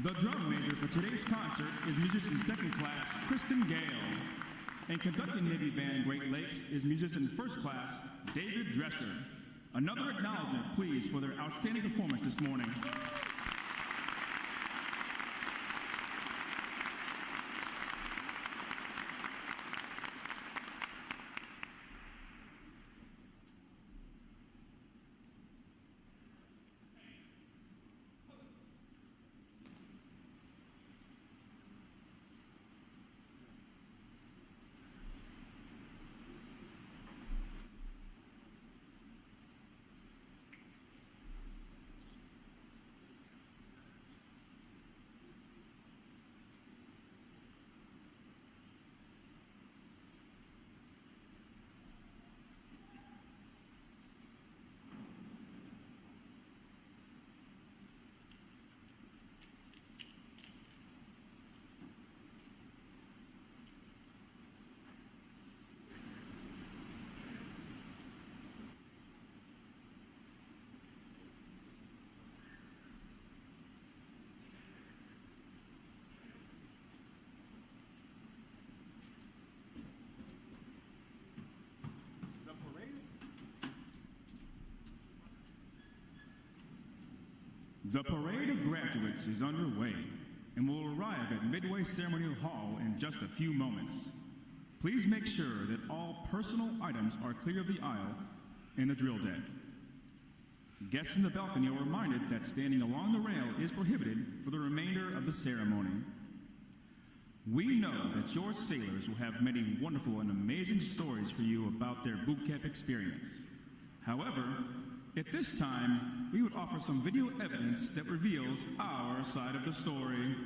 The drum major for today's concert is musician second class Kristen Gale. And conducting Navy Band Great Lakes is musician first class David Drescher. Another acknowledgement, please, for their outstanding performance this morning. The Parade of Graduates is underway and will arrive at Midway Ceremonial Hall in just a few moments. Please make sure that all personal items are clear of the aisle and the drill deck. Guests in the balcony are reminded that standing along the rail is prohibited for the remainder of the ceremony. We know that your sailors will have many wonderful and amazing stories for you about their boot camp experience. However, at this time, we would offer some video evidence that reveals our side of the story.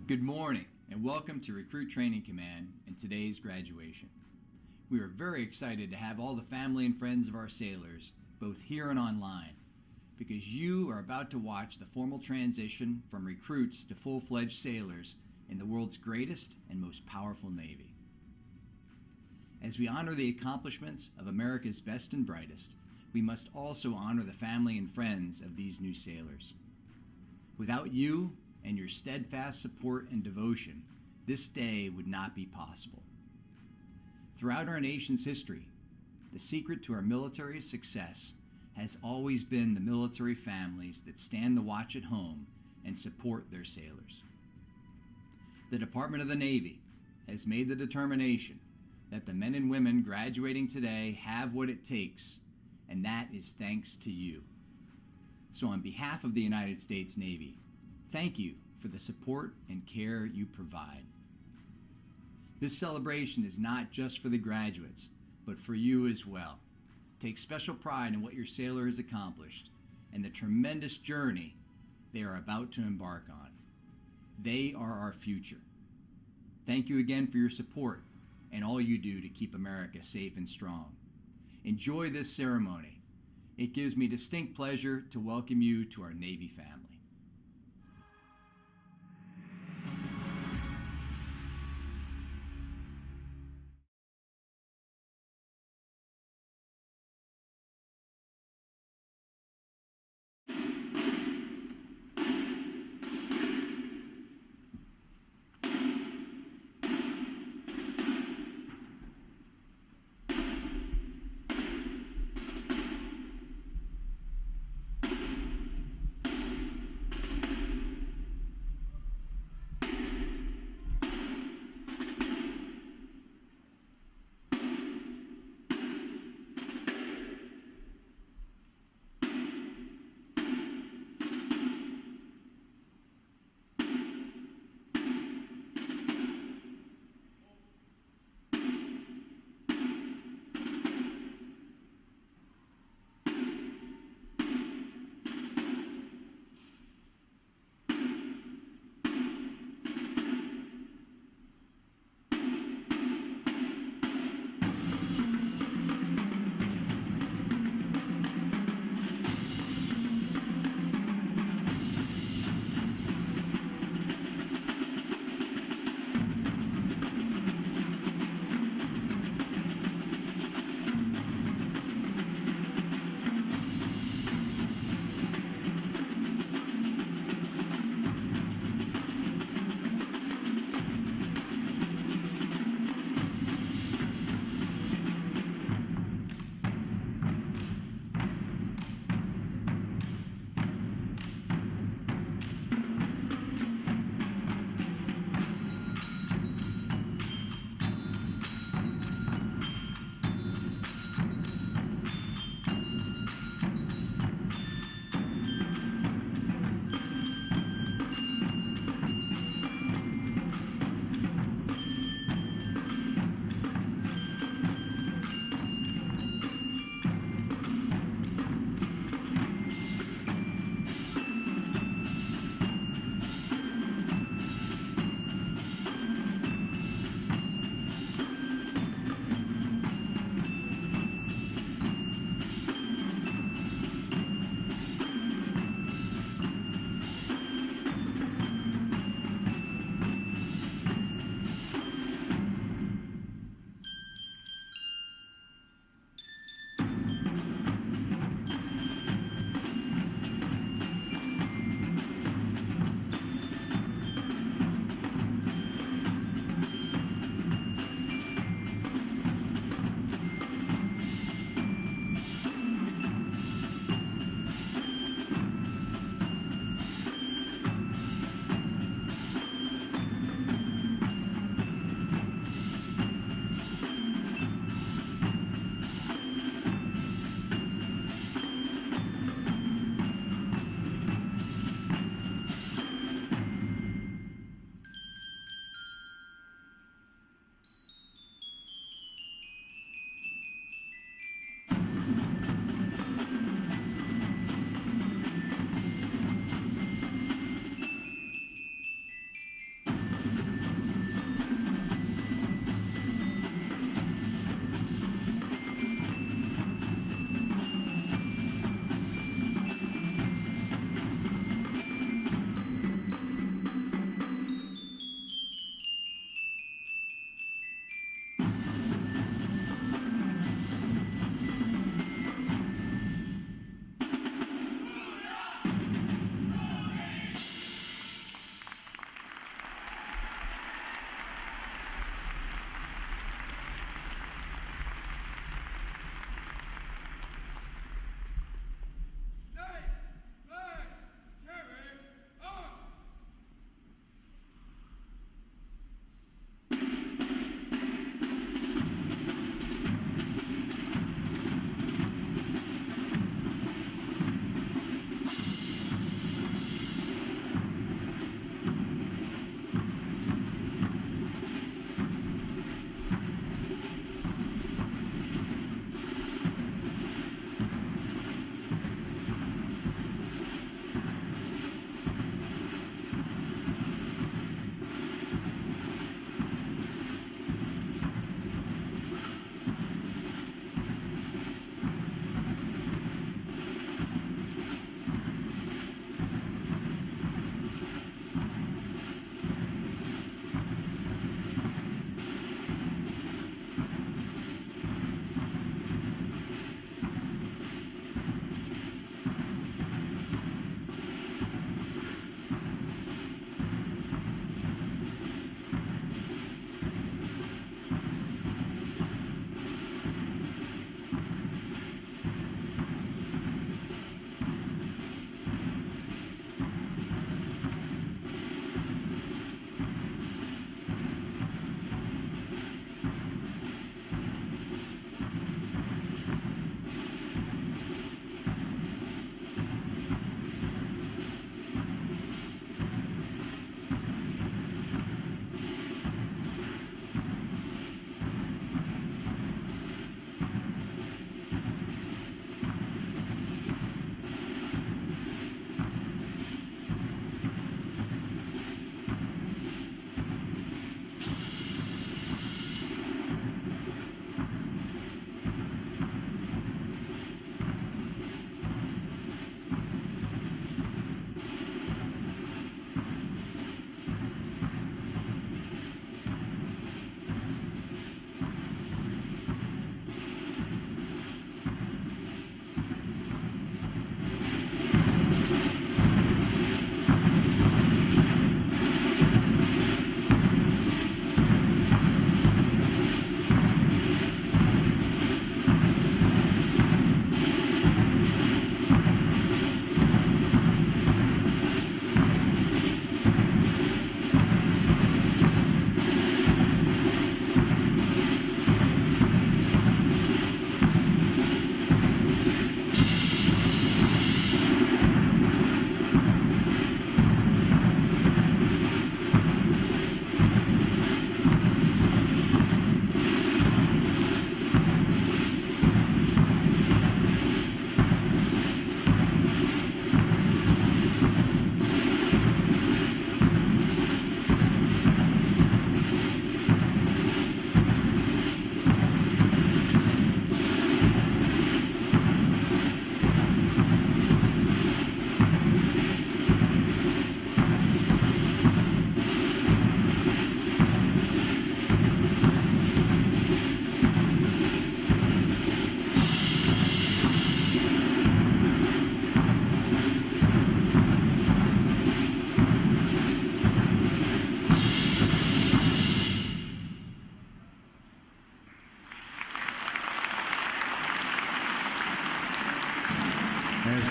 Good morning and welcome to Recruit Training Command and today's graduation. We are very excited to have all the family and friends of our sailors, both here and online, because you are about to watch the formal transition from recruits to full-fledged sailors in the world's greatest and most powerful Navy. As we honor the accomplishments of America's best and brightest, we must also honor the family and friends of these new sailors. Without you and your steadfast support and devotion, this day would not be possible. Throughout our nation's history, the secret to our military success has always been the military families that stand the watch at home and support their sailors. The Department of the Navy has made the determination that the men and women graduating today have what it takes, and that is thanks to you. So on behalf of the United States Navy, thank you for the support and care you provide. This celebration is not just for the graduates, but for you as well. Take special pride in what your sailor has accomplished and the tremendous journey they are about to embark on. They are our future. Thank you again for your support and all you do to keep America safe and strong. Enjoy this ceremony. It gives me distinct pleasure to welcome you to our Navy family.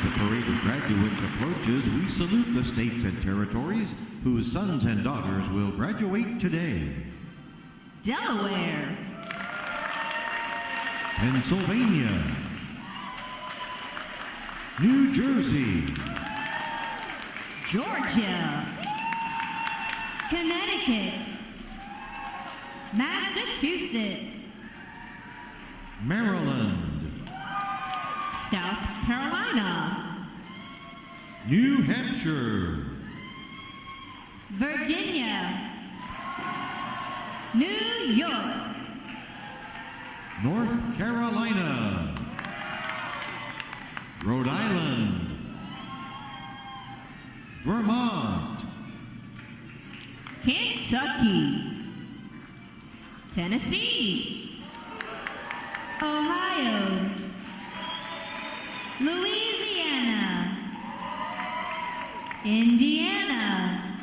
the parade of graduates approaches, we salute the states and territories whose sons and daughters will graduate today. Delaware, Pennsylvania, New Jersey, Georgia, Connecticut, Massachusetts, Maryland, South Carolina, New Hampshire, Virginia, New York, North Carolina, Rhode Island, Vermont, Kentucky, Tennessee, Ohio, Louisiana, Indiana,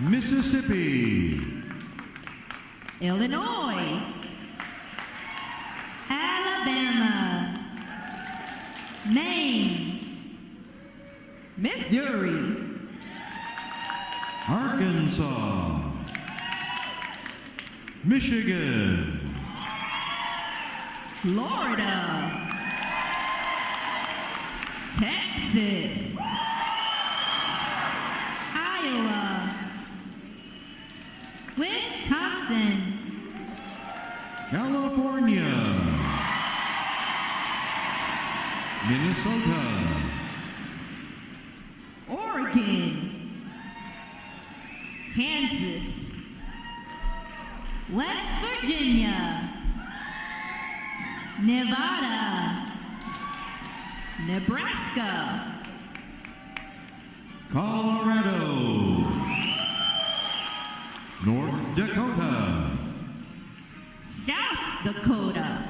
Mississippi, Illinois, Alabama, Maine, Missouri, Arkansas, Michigan, Florida, Texas, Iowa, Wisconsin, California, Minnesota, Oregon, Kansas, West Virginia, Nevada, Nebraska, Colorado, North Dakota, South Dakota,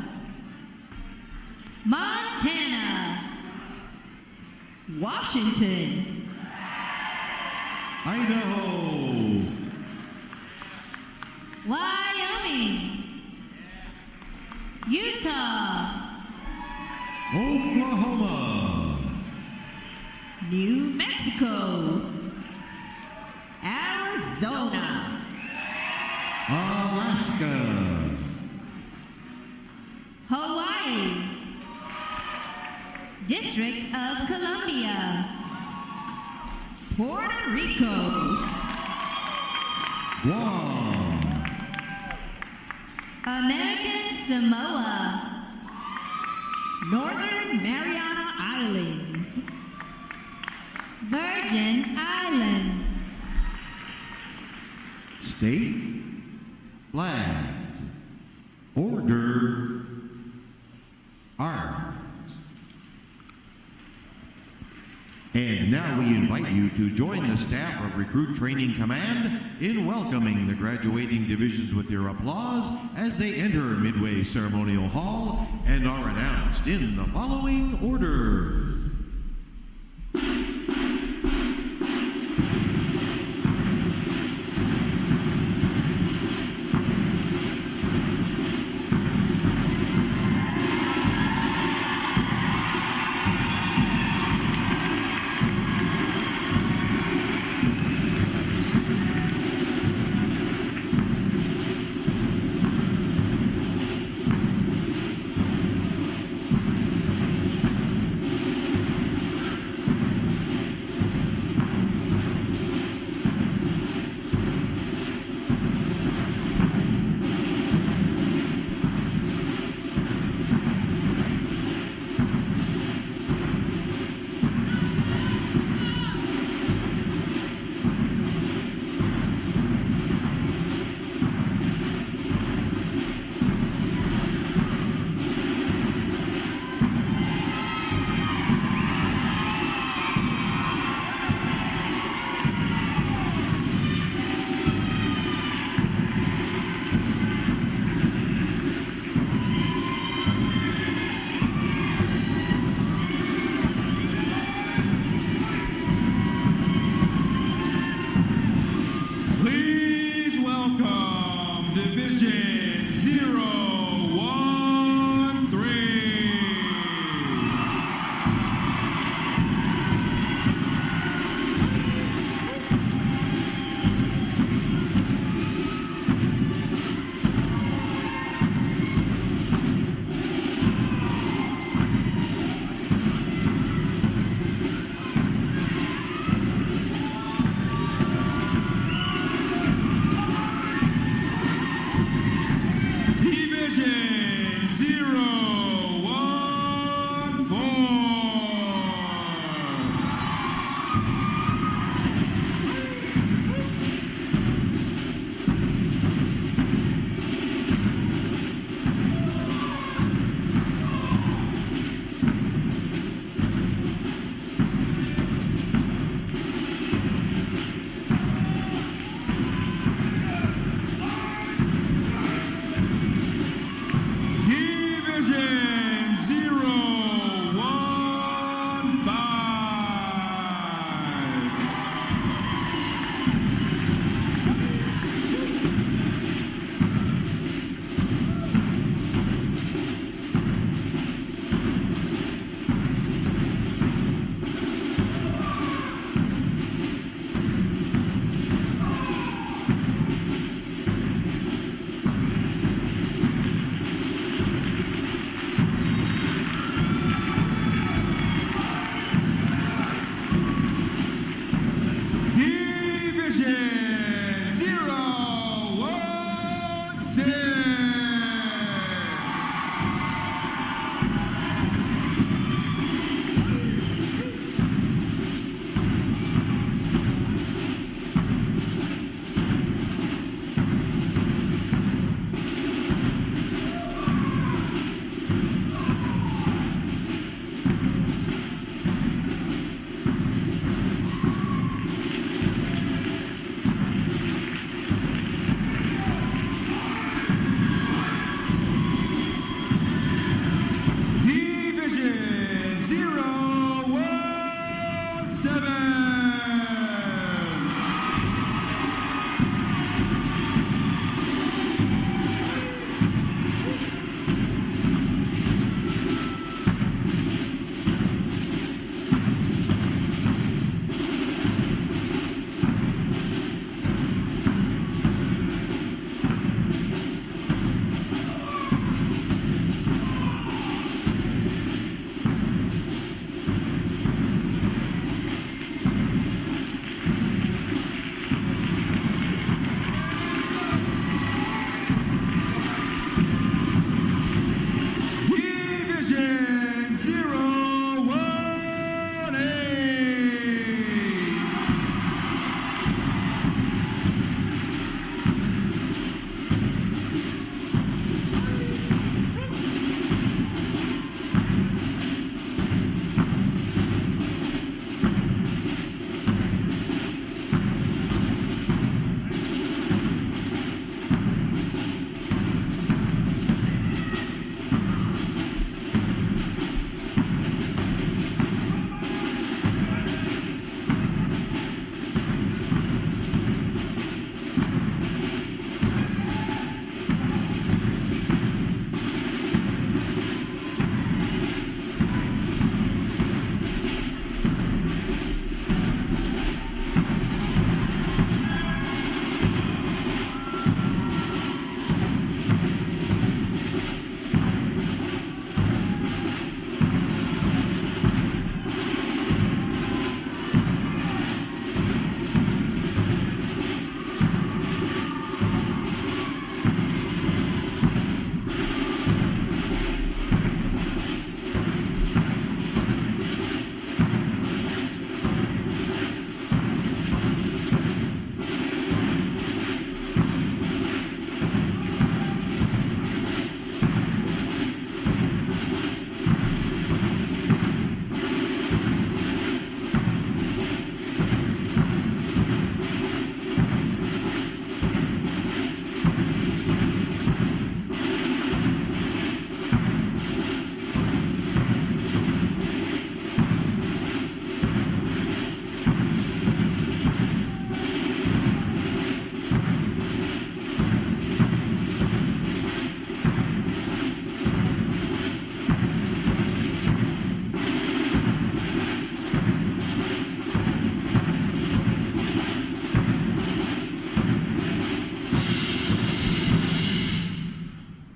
Montana, Washington, Idaho, Wyoming, Utah, Oklahoma, New Mexico, Arizona, Alaska, Hawaii, District of Columbia, Puerto Rico, Guam, American Samoa, Northern Mariana Islands, Virgin Islands, state flags, order, arms. And now we invite you to join the staff of Recruit Training Command in welcoming the graduating divisions with your applause as they enter Midway Ceremonial Hall and are announced in the following order. Division 014. Division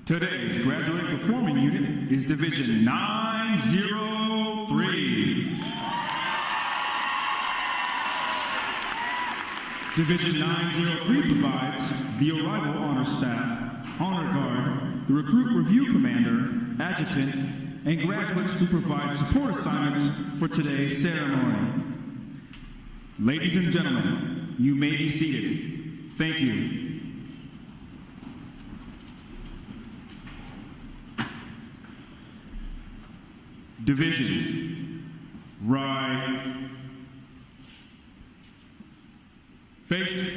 'Today's graduating performing unit is Division 903. Division 903 provides the Arrival Honor Staff, Honor Guard, the Recruit Review Commander, Adjutant, and graduates who provide support assignments for today's ceremony. Ladies and gentlemen, you may be seated. Thank you. Divisions. Right. Face.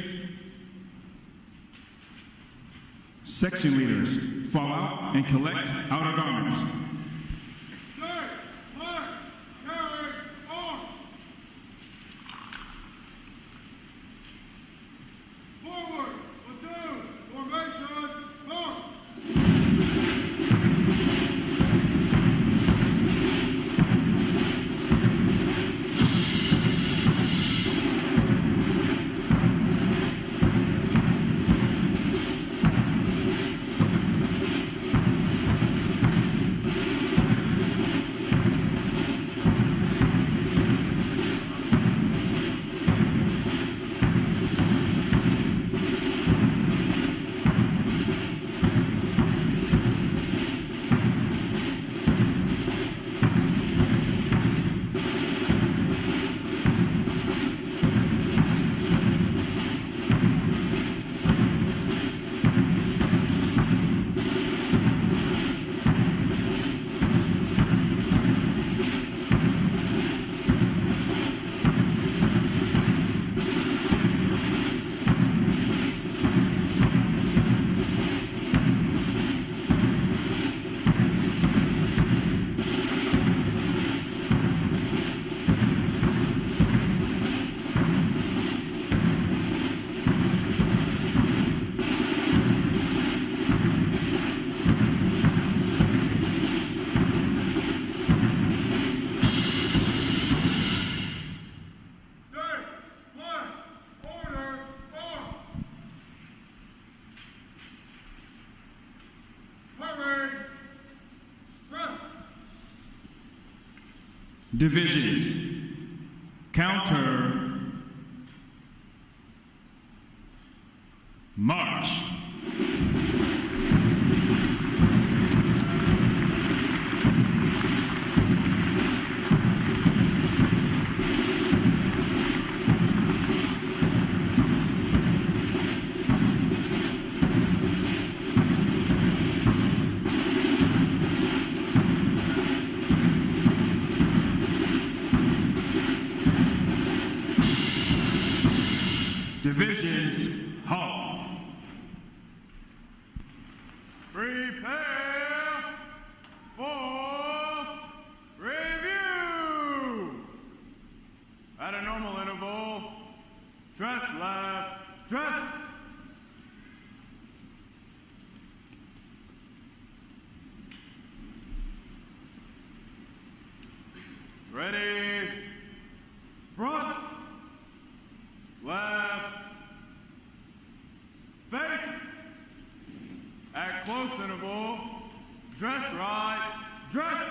Section leaders, fall out and collect outer garments. Divisions. Counter. March. Divisions, halt. Prepare for review. At a normal interval, dress left, dress. Ready, front, left, face. At close interval, dress right, dress.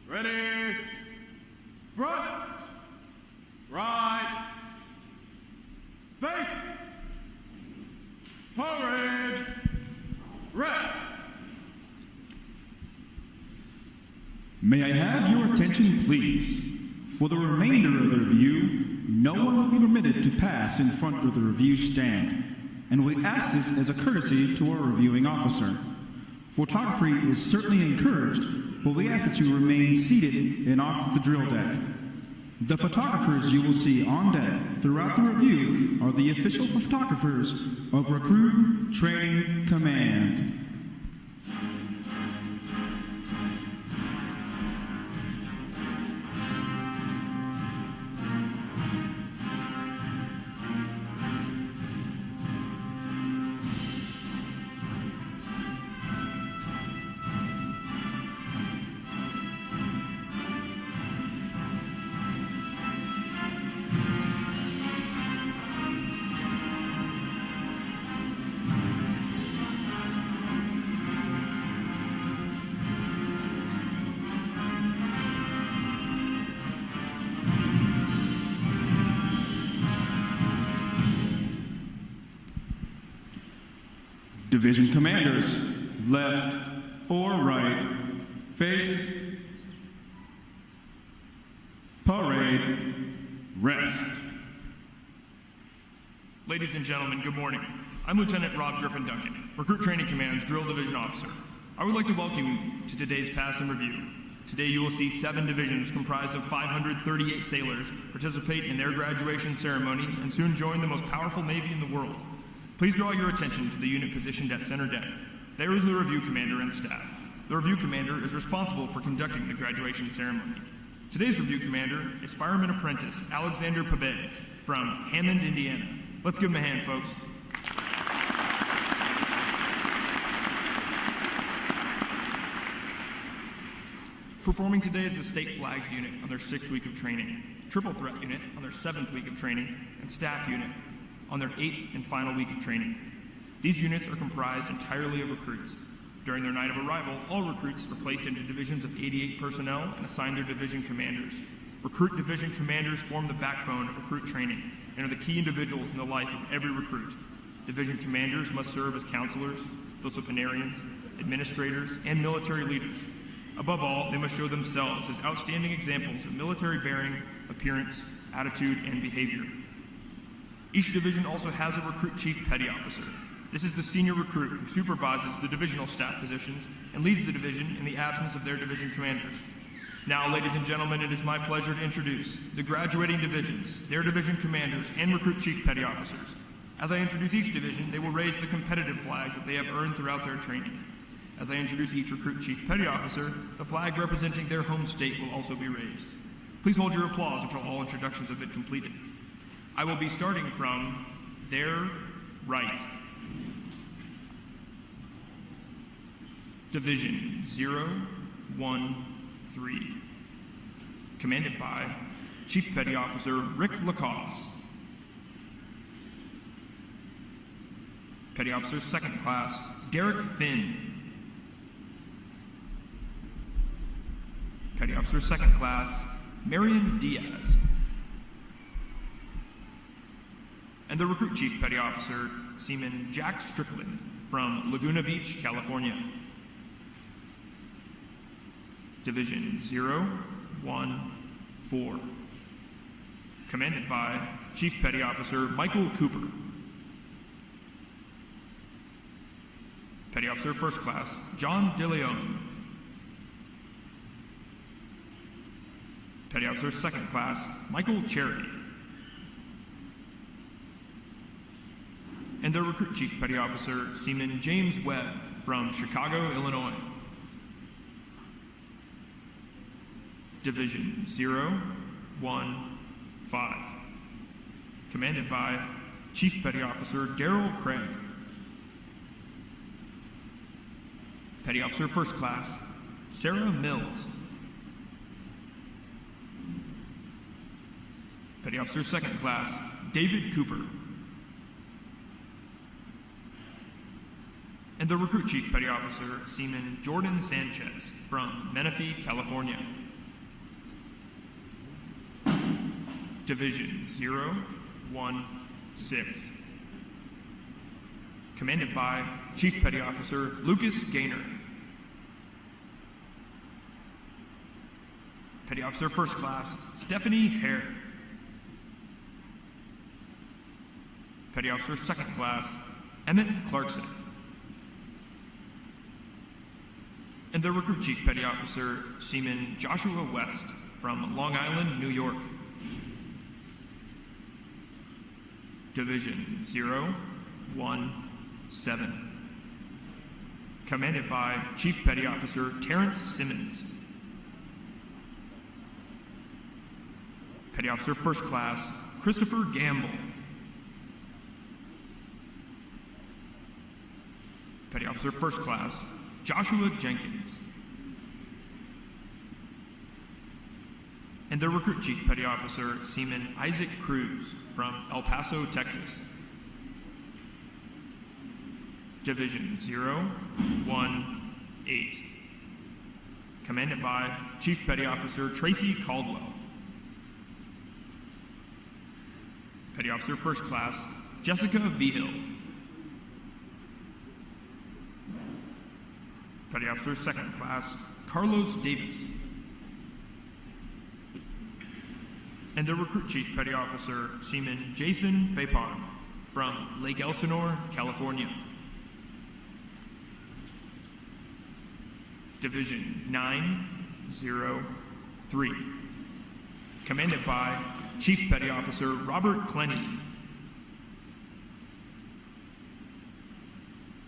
Ready, front, right, face. Parade, rest. May I have your attention, please? For the remainder of the review, no one will be permitted to pass in front of the review stand, and we ask this as a courtesy to our reviewing officer. Photography is certainly encouraged, but we ask that you remain seated and off the drill deck. The photographers you will see on deck throughout the review are the official photographers of Recruit Training Command. Division commanders, left or right, face, parade, rest. Ladies and gentlemen, good morning. I'm Lieutenant Rob Griffin Duncan, Recruit Training Command's Drill Division Officer. I would like to welcome you to today's Pass and Review. Today you will see 7 divisions comprised of 538 sailors participate in their graduation ceremony and soon join the most powerful Navy in the world. Please draw your attention to the unit positioned at center deck. There is the Review Commander and staff. The Review Commander is responsible for conducting the graduation ceremony. Today's Review Commander is Fireman Apprentice Alexander Pabet from Hammond, Indiana. Let's give him a hand, folks. Performing today is the State Flags Unit on their 6th week of training, Triple Threat Unit on their 7th week of training, and Staff Unit on their 8th and final week of training. These units are comprised entirely of recruits. During their night of arrival, all recruits are placed into divisions of 88 personnel and assigned their division commanders. Recruit division commanders form the backbone of recruit training and are the key individuals in the life of every recruit. Division commanders must serve as counselors, disciplinarians, administrators, and military leaders. Above all, they must show themselves as outstanding examples of military bearing, appearance, attitude, and behavior. Each division also has a recruit chief petty officer. This is the senior recruit who supervises the divisional staff positions and leads the division in the absence of their division commanders. Now, ladies and gentlemen, it is my pleasure to introduce the graduating divisions, their division commanders, and recruit chief petty officers. As I introduce each division, they will raise the competitive flags that they have earned throughout their training. As I introduce each recruit chief petty officer, the flag representing their home state will also be raised. Please hold your applause until all introductions have been completed. I will be starting from their right. Division 013, commanded by Chief Petty Officer Rick Lacoste. Petty Officer 2nd Class Derek Finn. Petty Officer 2nd Class Marion Diaz. And the Recruit Chief Petty Officer Seaman Jack Strickland from Laguna Beach, California. Division 014, commanded by Chief Petty Officer Michael Cooper. Petty Officer 1st Class John DeLeon. Petty Officer 2nd Class Michael Cherry. And the Recruit Chief Petty Officer Seaman James Webb from Chicago, Illinois. Division 015, commanded by Chief Petty Officer Darrell Craig. Petty Officer 1st Class Sarah Mills. Petty Officer 2nd Class David Cooper. And the Recruit Chief Petty Officer Seaman Jordan Sanchez from Menifee, California. Division 016, commanded by Chief Petty Officer Lucas Gaynor. Petty Officer 1st Class Stephanie Hare. Petty Officer 2nd Class Emmett Clarkson. And the Recruit Chief Petty Officer Seaman Joshua West from Long Island, New York. Division 017, commanded by Chief Petty Officer Terrence Simmons. Petty Officer 1st Class Christopher Gamble. Petty Officer 1st Class Joshua Jenkins. And the Recruit Chief Petty Officer Seaman Isaac Cruz from El Paso, Texas. Division 018, commanded by Chief Petty Officer Tracy Caldwell. Petty Officer 1st Class Jessica Vigil. Petty Officer, Second Class, Carlos Davis. And the Recruit Chief Petty Officer, Seaman Jason Fapon from Lake Elsinore, California. Division 903. Commanded by Chief Petty Officer Robert Clenny.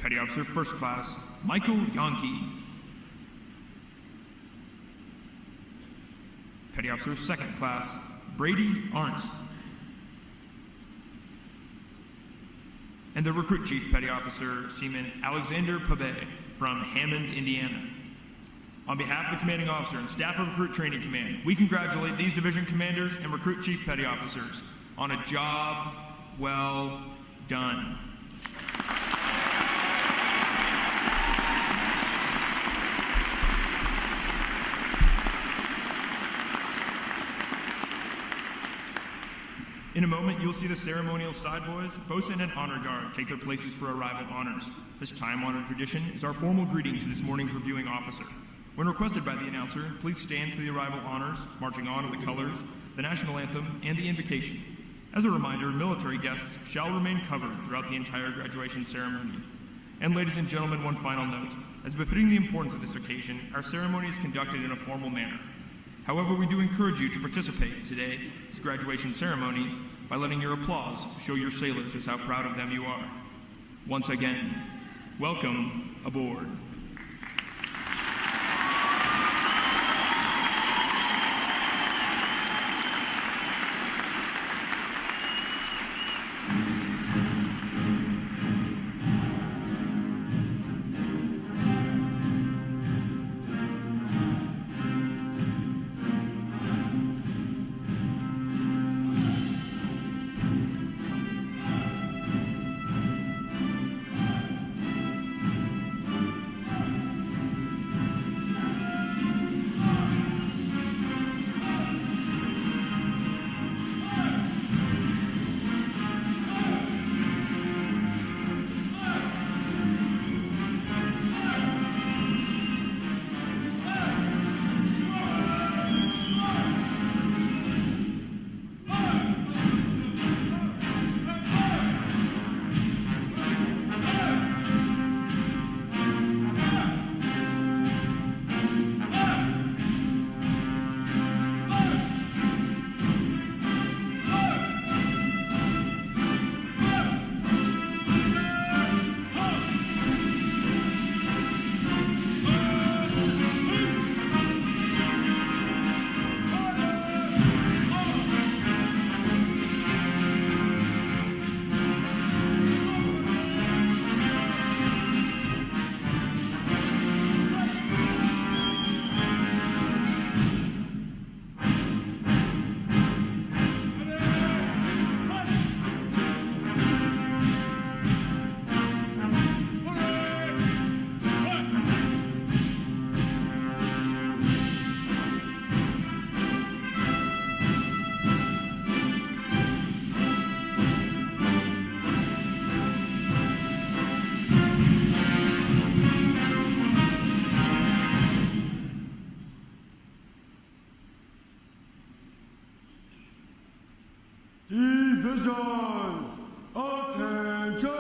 Petty Officer First Class Michael Yonke. Petty Officer Second Class Brady Arntz. And the Recruit Chief Petty Officer Seaman Alexander Pabé from Hammond, Indiana. On behalf of the Commanding Officer and staff of Recruit Training Command, we congratulate these division commanders and Recruit Chief Petty Officers on a job well done. In a moment, you'll see the ceremonial side boys, bosun, and honor guard take their places for arrival honors. This time-honored tradition is our formal greeting to this morning's reviewing officer. When requested by the announcer, please stand for the arrival honors, marching on with the colors, the national anthem, and the invocation. As a reminder, military guests shall remain covered throughout the entire graduation ceremony. And ladies and gentlemen, one final note. As befitting the importance of this occasion, our ceremony is conducted in a formal manner. However, we do encourage you to participate in today's graduation ceremony by letting your applause show your sailors just how proud of them you are. Once again, welcome aboard. Divisions, attention!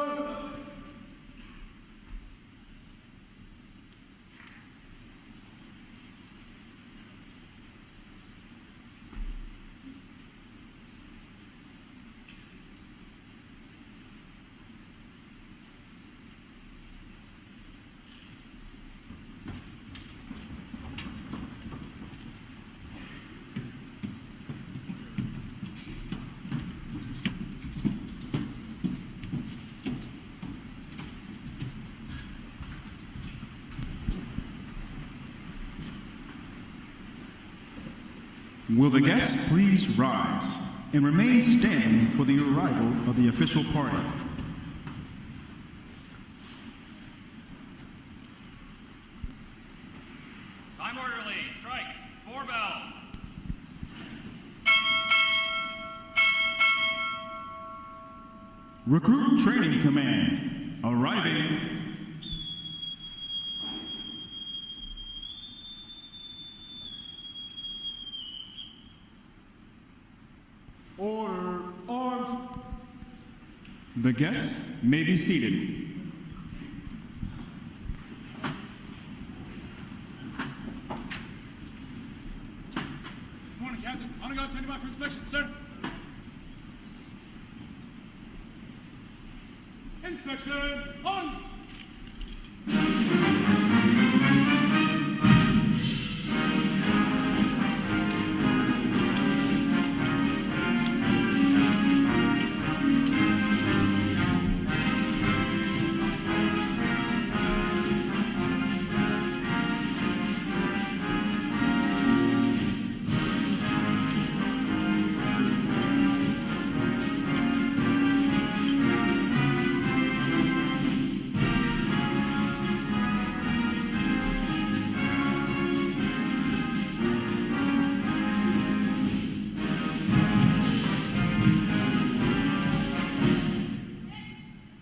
Will the guests please rise and remain standing for the arrival of the official party? Time orderly, strike, 4 bells. Recruit Training Command, arriving. Order, arms. The guests may be seated. Morning, Captain. Honor guard standing by for inspection, sir. Inspection, arms.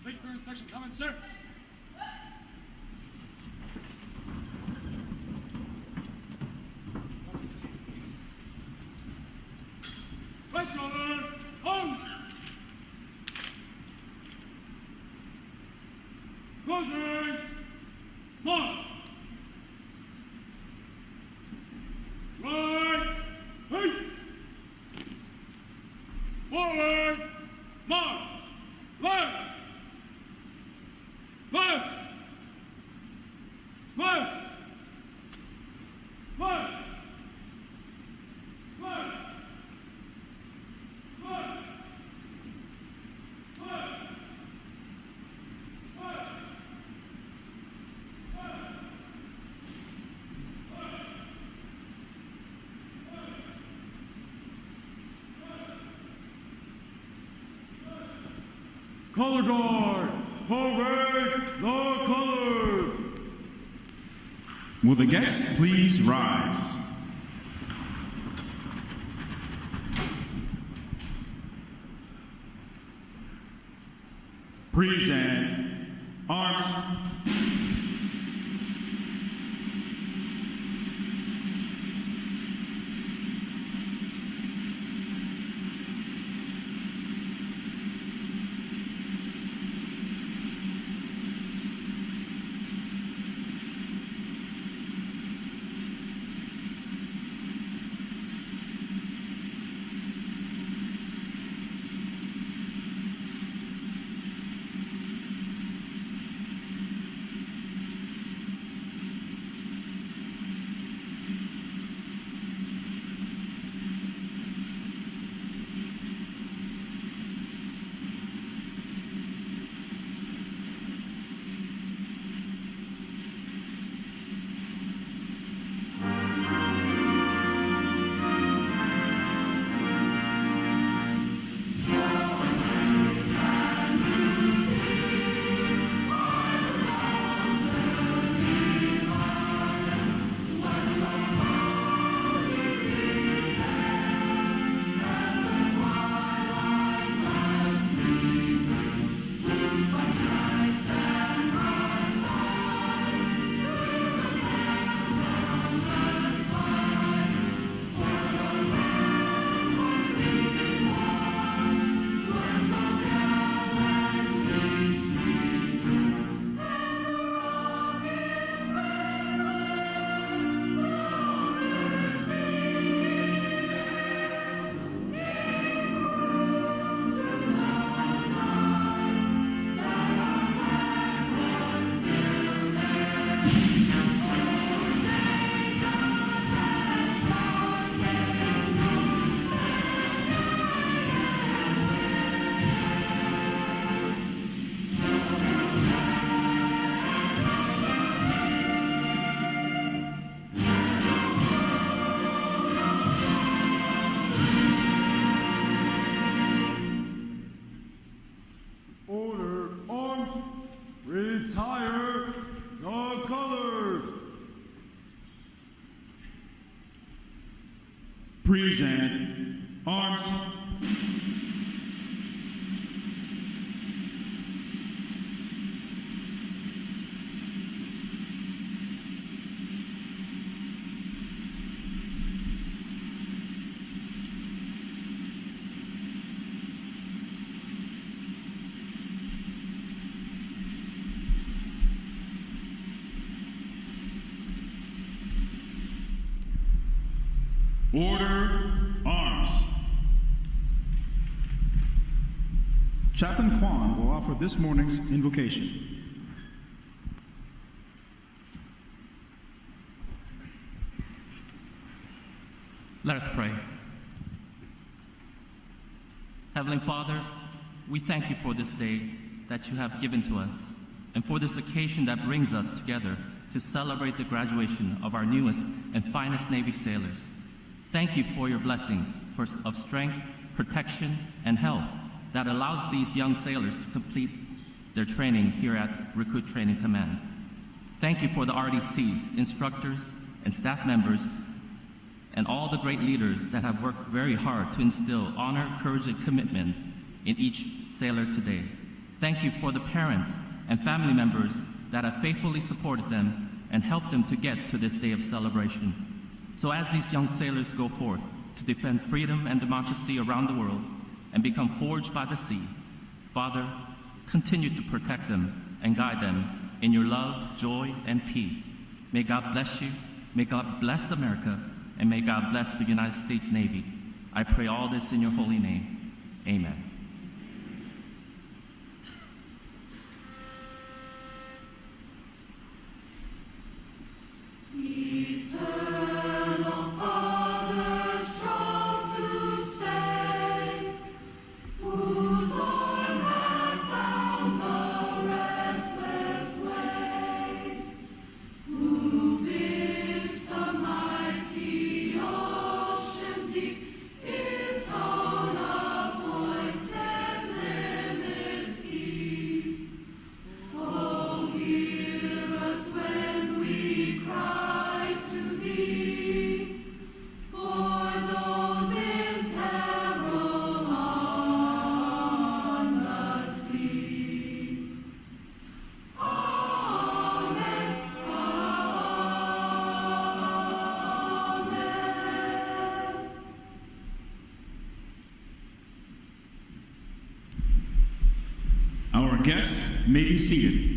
Wait for inspection comments, sir. Right shoulder, arms. Close range, mark. Right, face. Forward, mark. Left. Left. Left. Left. Left. Left. Left. Color guard, parade the colors. Will the guests please rise? Present. Arms. Order, arms. Retire the colors. Present. Arms. Order, arms. Chaplain Kwan will offer this morning's invocation. Let us pray. Heavenly Father, we thank you for this day that you have given to us and for this occasion that brings us together to celebrate the graduation of our newest and finest Navy sailors. Thank you for your blessings of strength, protection, and health that allows these young sailors to complete their training here at Recruit Training Command. Thank you for the RDCs, instructors, and staff members, and all the great leaders that have worked very hard to instill honor, courage, and commitment in each sailor today. Thank you for the parents and family members that have faithfully supported them and helped them to get to this day of celebration. So as these young sailors go forth to defend freedom and democracy around the world and become forged by the sea, Father, continue to protect them and guide them in your love, joy, and peace. May God bless you, may God bless America, and may God bless the United States Navy. I pray all this in your holy name. Amen. Eternal Father, strong to save, whose arm hath bound the restless way, who bids the mighty ocean deep its own appointed limits keep. Oh, hear us when we cry to thee, for those in peril on the sea. Amen. Amen. Our guests may be seated.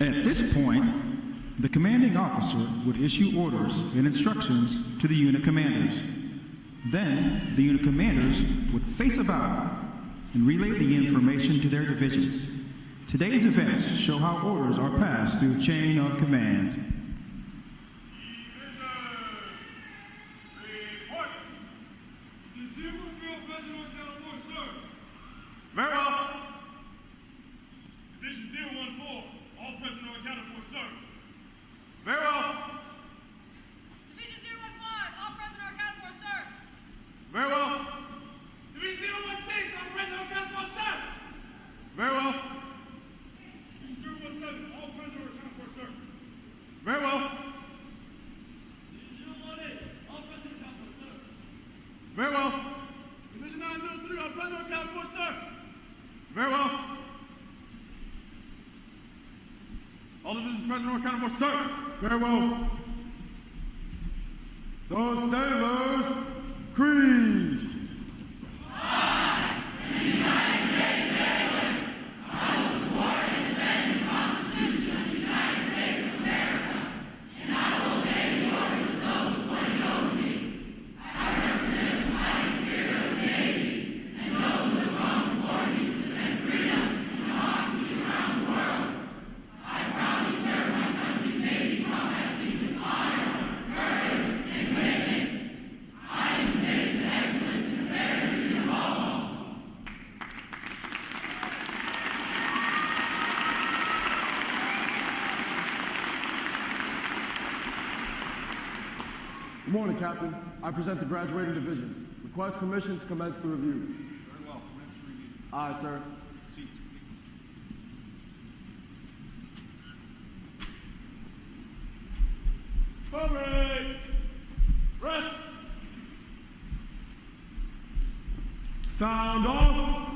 At this point, the commanding officer would issue orders and instructions to the unit commanders. Then, the unit commanders would face about and relay the information to their divisions. Today's events show how orders are passed through a chain of command. Report. The Zero Field President of California, sir. Very well. Division 014, all present or accounted for, sir. Very well. Division 015, all present or accounted for, sir. Very well. Division 016, all present or accounted for, sir. Very well. Division 017, all present or accounted for, sir. Very well. Division 018, all present or accounted for, sir. Very well. Division 903, all present or accounted for, sir. Very well. All divisions present or accounted for, sir. Very well. So, sailors, creed. Good morning, Captain. I present the graduating divisions. Request permission to commence the review. Very well. Commence the review. Aye, sir. Seat. Hurry! Rest! Sound off!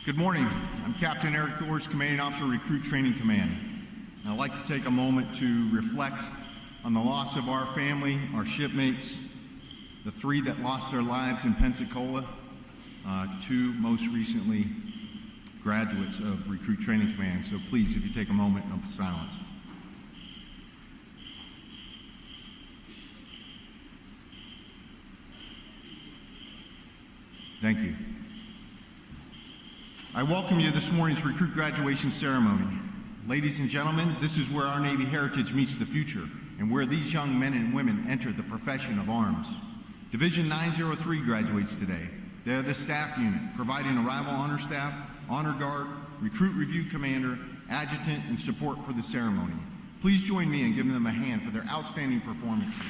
Good morning. I'm Captain Eric Thors, Commanding Officer, Recruit Training Command. And I'd like to take a moment to reflect on the loss of our family, our shipmates, the 3 that lost their lives in Pensacola, 2 most recently graduates of Recruit Training Command. So please, if you take a moment of silence. Thank you. I welcome you to this morning's recruit graduation ceremony. Ladies and gentlemen, this is where our Navy heritage meets the future and where these young men and women enter the profession of arms. Division 903 graduates today. They're the staff unit, providing arrival honor staff, honor guard, recruit review commander, adjutant, and support for the ceremony. Please join me in giving them a hand for their outstanding performances.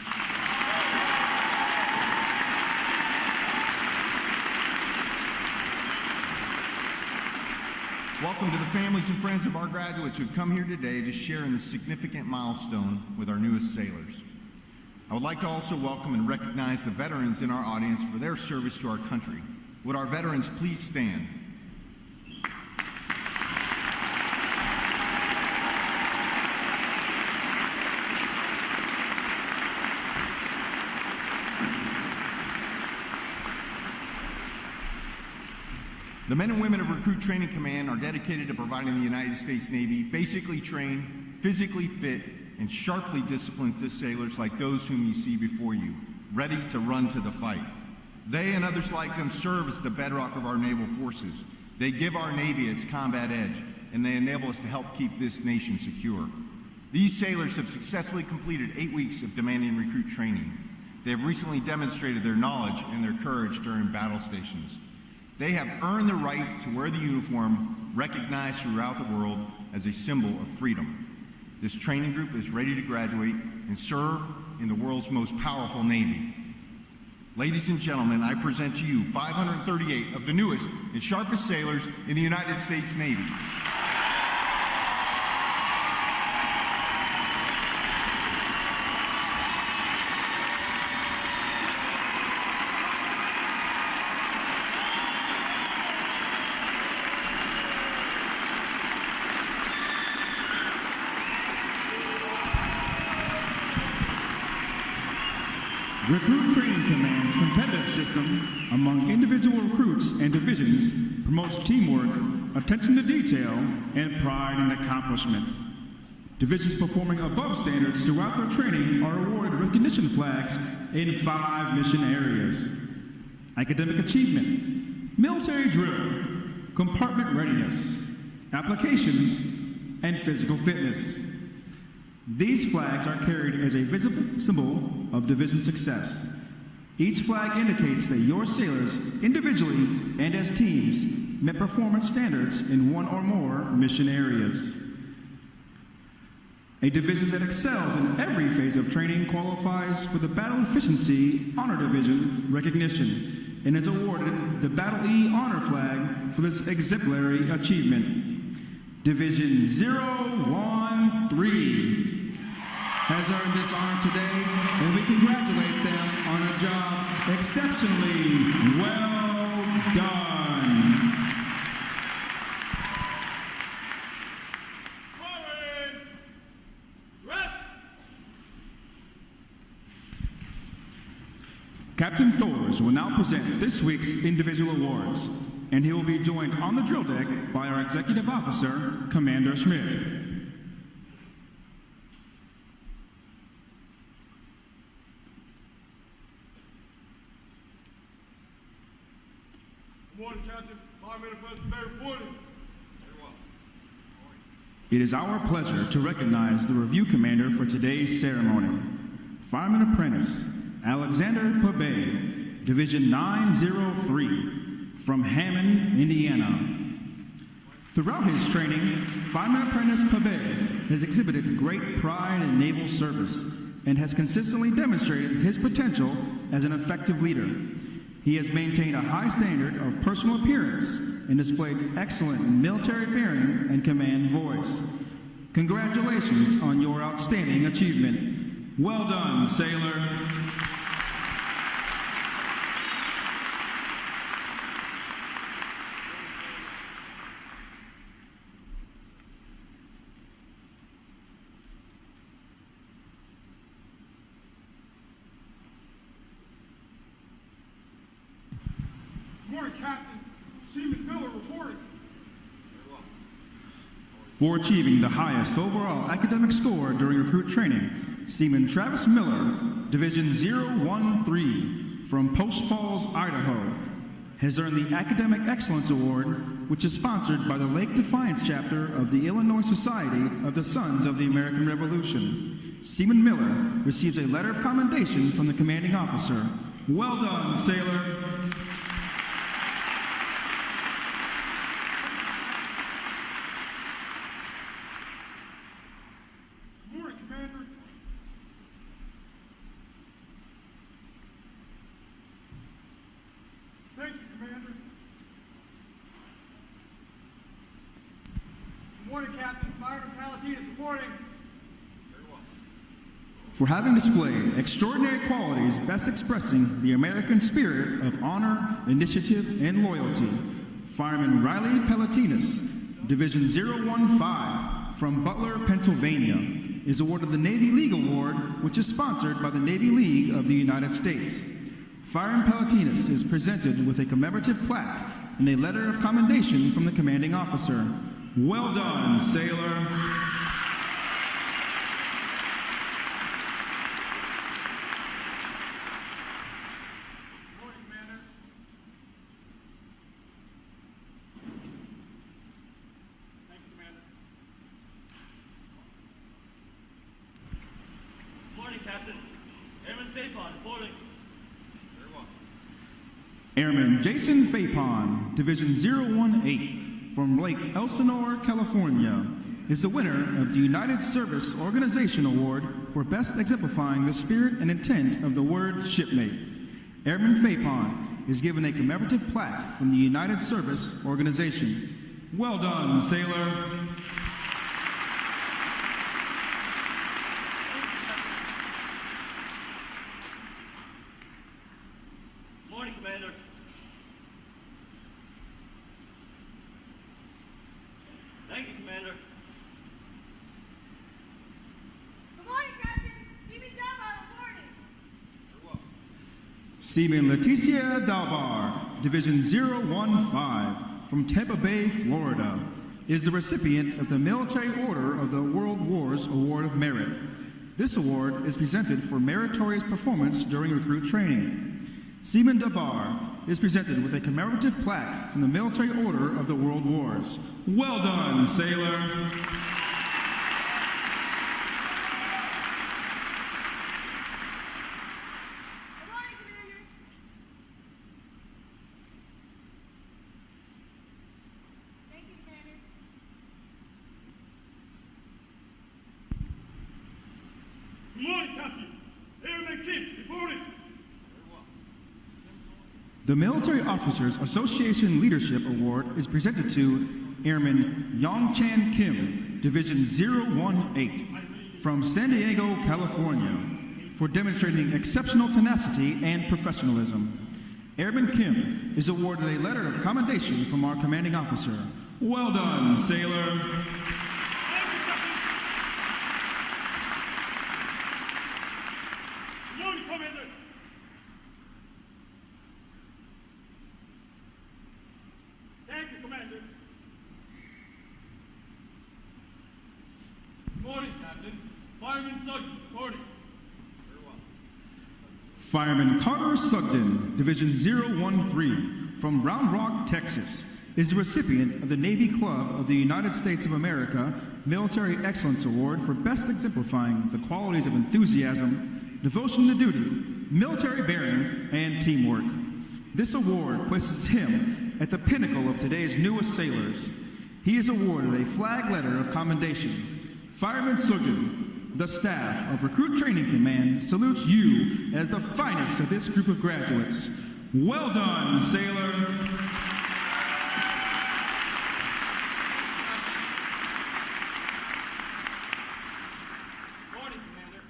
Welcome to the families and friends of our graduates who've come here today to share in this significant milestone with our newest sailors. I would like to also welcome and recognize the veterans in our audience for their service to our country. Would our veterans please stand? The men and women of Recruit Training Command are dedicated to providing the United States Navy basically trained, physically fit, and sharply disciplined sailors like those whom you see before you, ready to run to the fight. They and others like them serve as the bedrock of our naval forces. They give our Navy its combat edge, and they enable us to help keep this nation secure. These sailors have successfully completed 8 weeks of demanding recruit training. They have recently demonstrated their knowledge and their courage during battle stations. They have earned the right to wear the uniform recognized throughout the world as a symbol of freedom. This training group is ready to graduate and serve in the world's most powerful Navy. Ladies and gentlemen, I present to you 538 of the newest and sharpest sailors in the United States Navy. Recruit Training Command's competitive system among individual recruits and divisions promotes teamwork, attention to detail, and pride in accomplishment. Divisions performing above standards throughout their training are awarded recognition flags in 5 mission areas: academic achievement, military drill, compartment readiness, applications, and physical fitness. These flags are carried as a visible symbol of division success. Each flag indicates that your sailors, individually and as teams, met performance standards in 1 or more mission areas. A division that excels in every phase of training qualifies for the Battle Efficiency Honor Division recognition and is awarded the Battle E Honor Flag for this exemplary achievement. Division 013 has earned this honor today, and we congratulate them on a job exceptionally well done. Forward! Rest! Captain Thors will now present this week's individual awards, and he will be joined on the drill deck by our Executive Officer, Commander Schmidt. Good morning, Captain. Fireman and President Barry reporting. Very well. It is our pleasure to recognize the review commander for today's ceremony, Fireman Apprentice Alexander Pabay, Division 903, from Hammond, Indiana. Throughout his training, Fireman Apprentice Pabay has exhibited great pride in naval service and has consistently demonstrated his potential as an effective leader. He has maintained a high standard of personal appearance and displayed excellent military bearing and command voice. Congratulations on your outstanding achievement. Well done, sailor. morning, Captain. Seaman Miller reporting. For achieving the highest overall academic score during recruit training, Seaman Travis Miller, Division 013 from Post Falls, Idaho, has earned the Academic Excellence Award, which is sponsored by the Lake Defiance chapter of the Illinois Society of the Sons of the American Revolution. Seaman Miller receives a letter of commendation from the commanding officer. Well done, sailor. Good morning, Commander. Thank you, Commander. Good morning, Captain. Fireman Palatinas reporting. For having displayed extraordinary qualities best expressing the American spirit of honor, initiative, and loyalty, Fireman Riley Palatinas, Division 015 from Butler, Pennsylvania, is awarded the Navy League Award, which is sponsored by the Navy League of the United States. Fireman Palatinas is presented with a commemorative plaque and a letter of commendation from the commanding officer. Well done, sailor. Airman Jason Fapon, Division 018 from Lake Elsinore, California, is the winner of the United Service Organization Award for best exemplifying the spirit and intent of the word shipmate. Airman Fapon is given a commemorative plaque from the United Service Organization. Well done, sailor. Seaman Leticia Dalbar, Division 015 from Tampa Bay, Florida, is the recipient of the Military Order of the World Wars Award of Merit. This award is presented for meritorious performance during recruit training. Seaman Dalbar is presented with a commemorative plaque from the Military Order of the World Wars. Well done, sailor. The Military Officers Association Leadership Award is presented to Airman Yong Chan Kim, Division 018, from San Diego, California, for demonstrating exceptional tenacity and professionalism. Airman Kim is awarded a letter of commendation from our commanding officer. Well done, sailor. Fireman Carter Sugden, Division 013, from Round Rock, Texas, is the recipient of the Navy Club of the United States of America Military Excellence Award for best exemplifying the qualities of enthusiasm, devotion to duty, military bearing, and teamwork. This award places him at the pinnacle of today's newest sailors. He is awarded a flag letter of commendation. Fireman Sugden, the staff of Recruit Training Command salutes you as the finest of this group of graduates. Well done, sailor. Morning, Commander.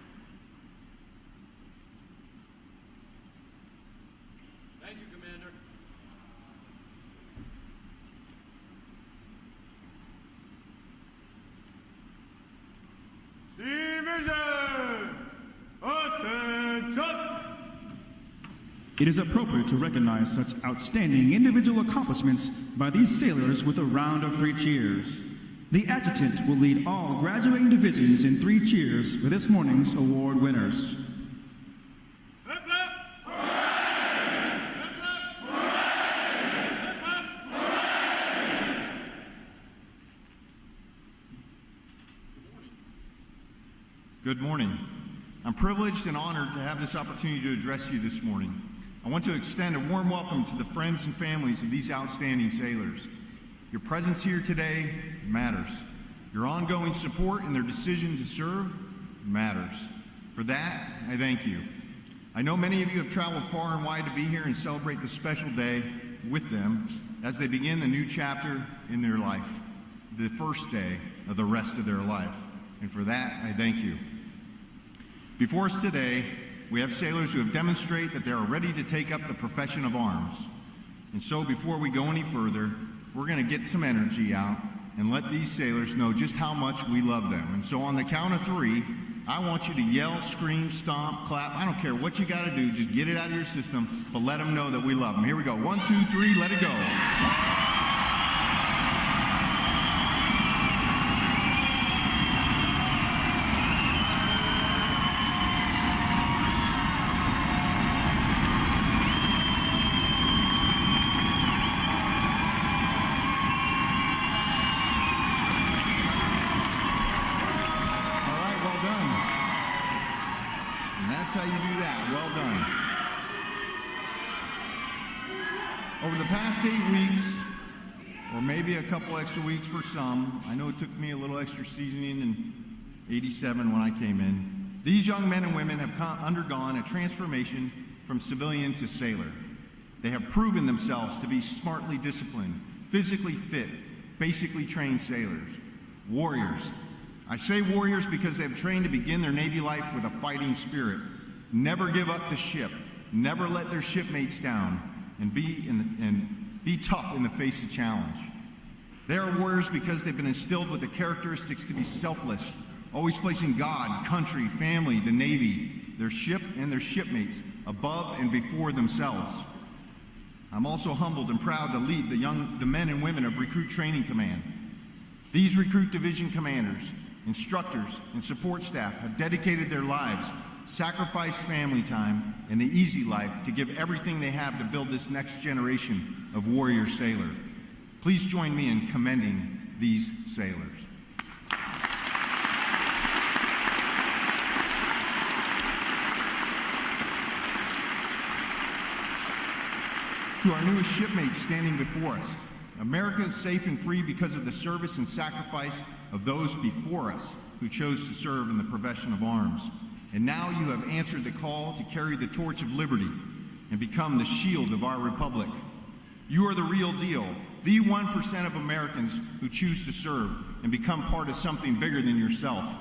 Thank you, Commander. Divisions! Attention! It is appropriate to recognize such outstanding individual accomplishments by these sailors with a round of 3 cheers. The adjutant will lead all graduating divisions in 3 cheers for this morning's award winners. Good morning. I'm privileged and honored to have this opportunity to address you this morning. I want to extend a warm welcome to the friends and families of these outstanding sailors. Your presence here today matters. Your ongoing support and their decision to serve matters. For that, I thank you. I know many of you have traveled far and wide to be here and celebrate this special day with them as they begin the new chapter in their life, the first day of the rest of their life. And for that, I thank you. Before us today, we have sailors who have demonstrated that they are ready to take up the profession of arms. And so before we go any further, we're going to get some energy out and let these sailors know just how much we love them. And so on the count of 3, I want you to yell, scream, stomp, clap. I don't care what you got to do. Just get it out of your system, but let them know that we love them. Here we go. 1, 2, 3, let it go. That's how you do that. Well done. Over the past 8 weeks, or maybe a couple extra weeks for some, I know it took me a little extra seasoning in '87 when I came in, these young men and women have undergone a transformation from civilian to sailor. They have proven themselves to be smartly disciplined, physically fit, basically trained sailors, warriors. I say warriors because they have trained to begin their Navy life with a fighting spirit. Never give up the ship, never let their shipmates down, and be tough in the face of challenge. They are warriors because they've been instilled with the characteristics to be selfless, always placing God, country, family, the Navy, their ship, and their shipmates above and before themselves. I'm also humbled and proud to lead the men and women of Recruit Training Command. These Recruit Division commanders, instructors, and support staff have dedicated their lives, sacrificed family time, and the easy life to give everything they have to build this next generation of warrior sailor. Please join me in commending these sailors. To our newest shipmates standing before us, America is safe and free because of the service and sacrifice of those before us who chose to serve in the profession of arms. And now you have answered the call to carry the torch of liberty and become the shield of our republic. You are the real deal, the 1% of Americans who choose to serve and become part of something bigger than yourself.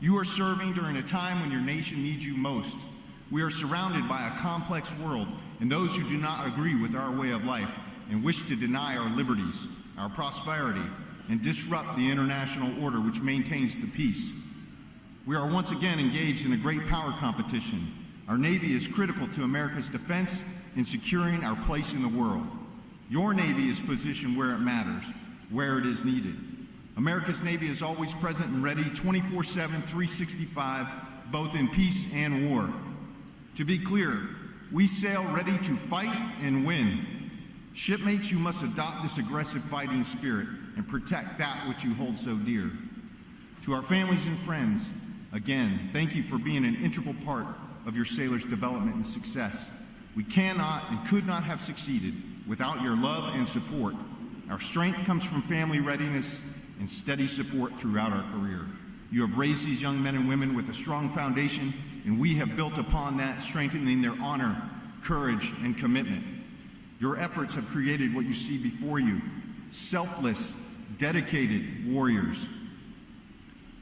You are serving during a time when your nation needs you most. We are surrounded by a complex world and those who do not agree with our way of life and wish to deny our liberties, our prosperity, and disrupt the international order which maintains the peace. We are once again engaged in a great power competition. Our Navy is critical to America's defense in securing our place in the world. Your Navy is positioned where it matters, where it is needed. America's Navy is always present and ready 24/7, 365, both in peace and war. To be clear, we sail ready to fight and win. Shipmates, you must adopt this aggressive fighting spirit and protect that which you hold so dear. To our families and friends, again, thank you for being an integral part of your sailors' development and success. We cannot and could not have succeeded without your love and support. Our strength comes from family readiness and steady support throughout our career. You have raised these young men and women with a strong foundation, and we have built upon that, strengthening their honor, courage, and commitment. Your efforts have created what you see before you, selfless, dedicated warriors.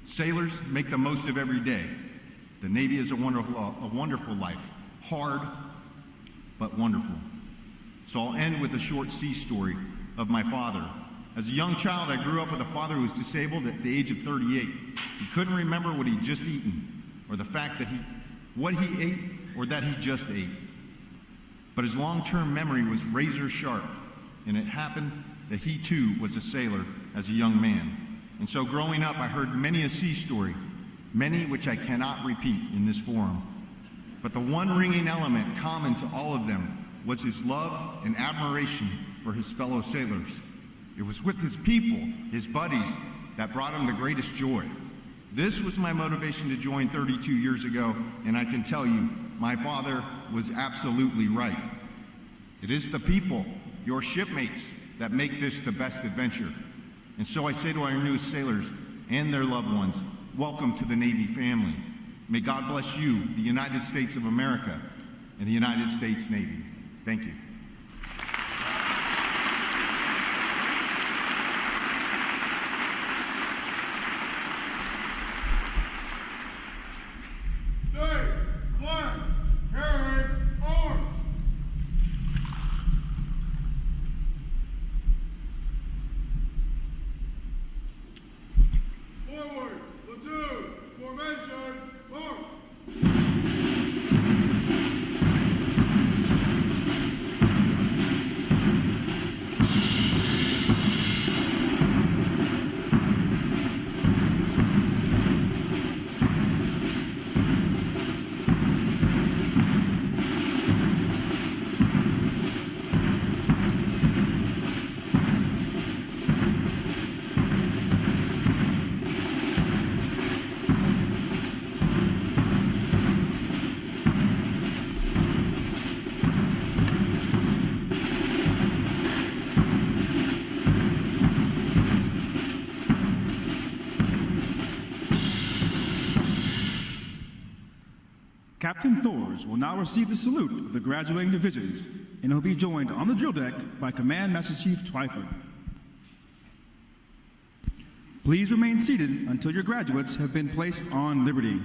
Sailors, make the most of every day. The Navy is a wonderful life, hard, but wonderful. So I'll end with a short sea story of my father. As a young child, I grew up with a father who was disabled at the age of 38. He couldn't remember what he'd just eaten, or the fact that what he ate, or that he just ate. but his long-term memory was razor sharp, and it happened that he too was a sailor as a young man. And so growing up, I heard many a sea story, many which I cannot repeat in this forum. But the one ringing element common to all of them was his love and admiration for his fellow sailors. It was with his people, his buddies, that brought him the greatest joy. This was my motivation to join 32 years ago, and I can tell you, my father was absolutely right. It is the people, your shipmates, that make this the best adventure. And so I say to our newest sailors and their loved ones, welcome to the Navy family. May God bless you, the United States of America, and the United States Navy. Thank you. Captain Thors will now receive the salute of the graduating divisions, and he'll be joined on the drill deck by Command Master Chief Twyford. Please remain seated until your graduates have been placed on liberty.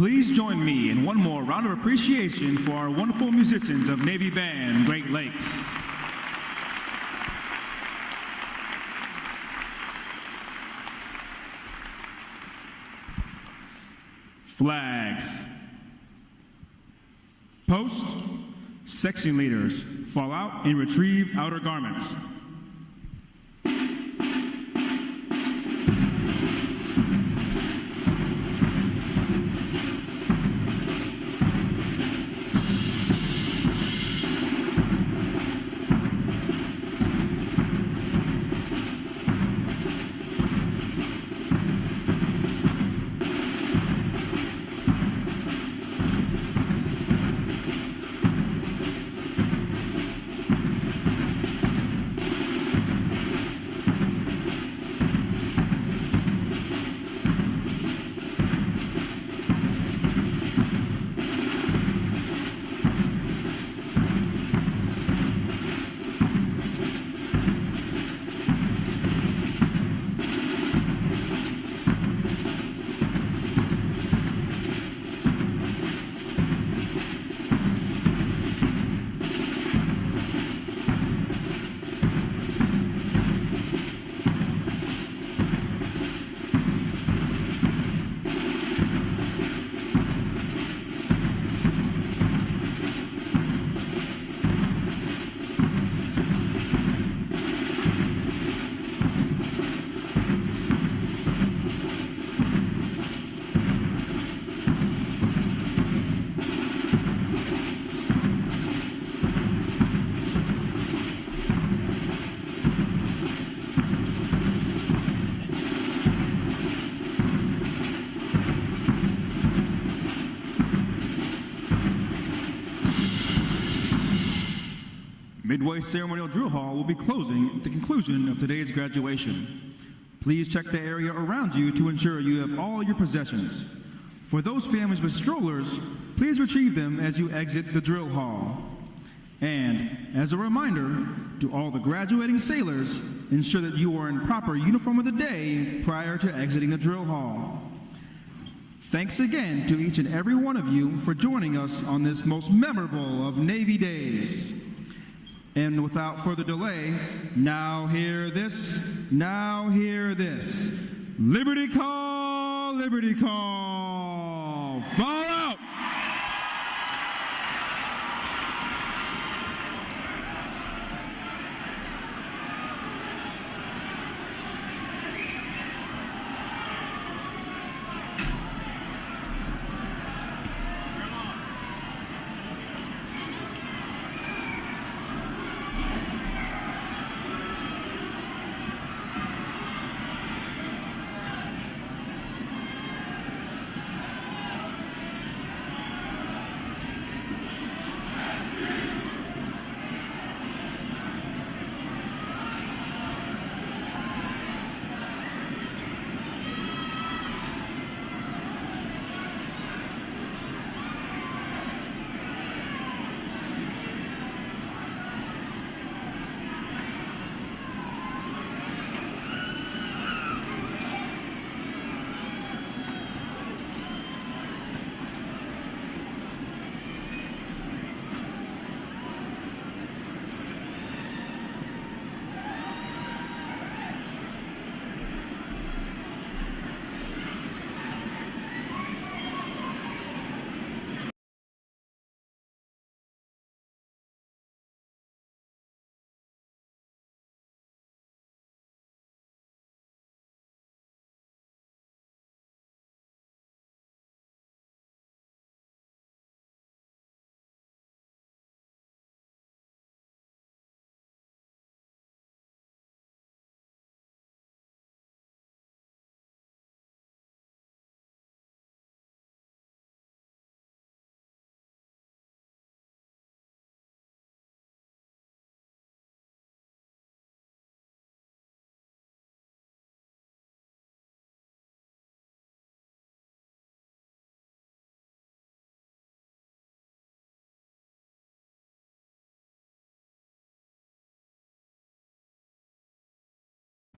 Please join me in one more round of appreciation for our wonderful musicians of Navy Band Great Lakes. Flags. Post. Section leaders, fall out and retrieve outer garments. Midway Ceremonial Drill Hall will be closing at the conclusion of today's graduation. Please check the area around you to ensure you have all your possessions. For those families with strollers, please retrieve them as you exit the drill hall. And as a reminder to all the graduating sailors, ensure that you are in proper uniform of the day prior to exiting the drill hall. Thanks again to each and every one of you for joining us on this most memorable of Navy Days. And without further delay, now hear this, now hear this. Liberty call, liberty call. Fall out.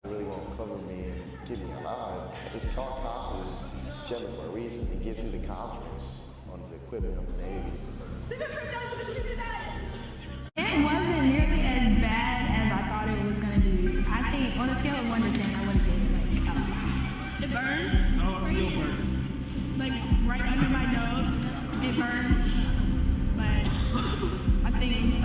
really won't cover me and keep me alive. It's chalk confidence gender for a reason. It gives you the confidence on the equipment of the Navy. It wasn't nearly as bad as I thought it was going to be. I think on a scale of 1 to 10, I would have given it like a 5. It burns? Oh, it still burns. Like right under my nose. It burns. But I think